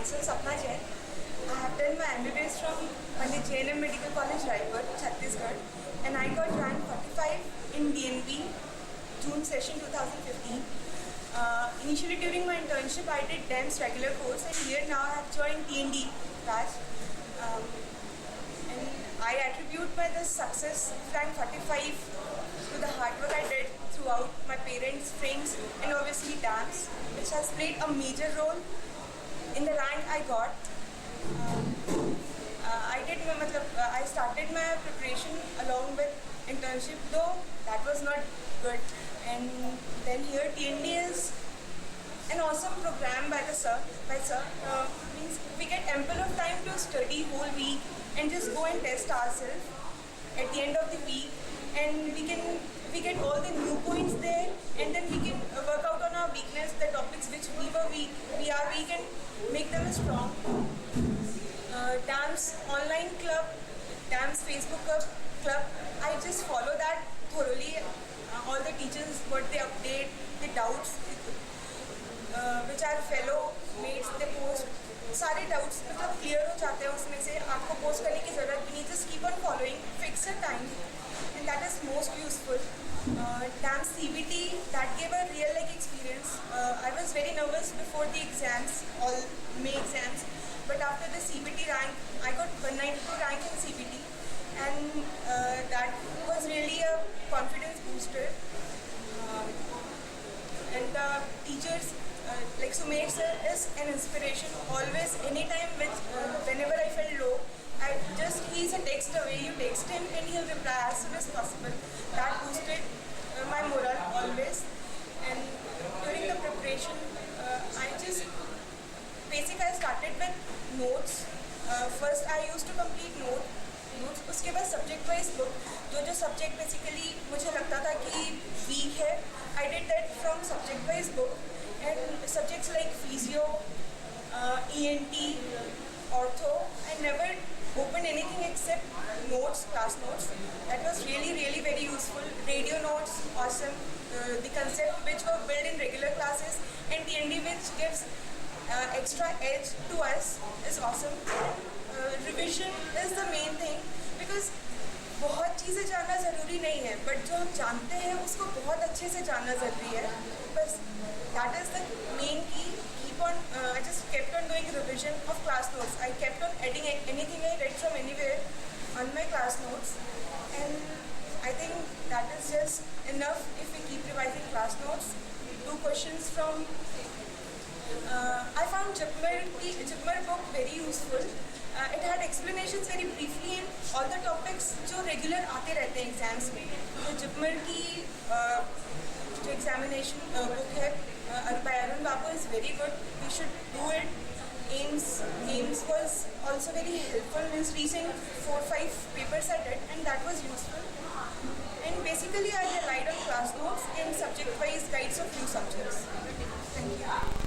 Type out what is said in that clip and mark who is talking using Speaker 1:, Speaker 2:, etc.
Speaker 1: myself Sapna Jain. I have done my MBBS from Pandit JNM Medical College, Raipur, Chhattisgarh, and I got rank 45 in DNB, June session 2015. Initially during my internship, I did DEMS regular course, and here now I have joined TND batch. And I attribute my this success rank 45 to the hard work I did throughout my parents, friends, and obviously dance, which has played a major role in the rank I got. I started my preparation along with internship, though that was not good. And then here TND is an awesome program by sir. Means we get ample of time to study whole week and just go and test ourselves at the end of the week, and we get all the new points there, and then we can work out on our weakness, the topics which we are weak, and make them strong. Dance online club, dance Facebook club, I just follow that thoroughly. All the teachers, what they update, the doubts which our fellow mates they post, सारे doubts मतलब clear हो जाते हैं उसमें से, आपको post करने की ज़रूरत भी नहीं, just keep on following, fix your time, and that is most useful. Dance CBT, that gave a real like experience. I was very nervous before the exams, all May exams, but after the CBT rank, I got 192 rank in CBT, and that was really a confidence booster. And the teachers, like Sumer sir is an inspiration. Always, anytime whenever I felt low, he's a text away. You text him and he'll reply as soon as possible. That boosted my morale always. And during the preparation, I started with notes. First, I used to complete notes. उसके बाद subject wise book, जो subject basically मुझे लगता था कि week है, I did that from subject wise book. And subjects like physio, ENT, ortho, I never opened anything except notes, class notes. That was really very useful. Radio notes, awesome. The concept which were built in regular classes, and TND which gives extra edge to us is awesome. Revision is the main thing, because बहुत चीज़ें जानना ज़रूरी नहीं है, but जो हम जानते हैं उसको बहुत अच्छे से जानना ज़रूरी है. बस that is the main key. I just kept on doing revision of class notes. I kept on adding anything I read from anywhere on my class notes, and I think that is just enough if we keep revising class notes. Do questions from I found Jipmer book very useful. It had explanations very briefly in all the topics जो regular आते रहते हैं exams में. तो Jipmer की जो examination book है by Arun Babu is very good. We should do it. AIMS was also very helpful. Means recent 4-5 papers I did, and that was useful. And basically I relied on class notes and subject-wise guides of few subjects. Thank you.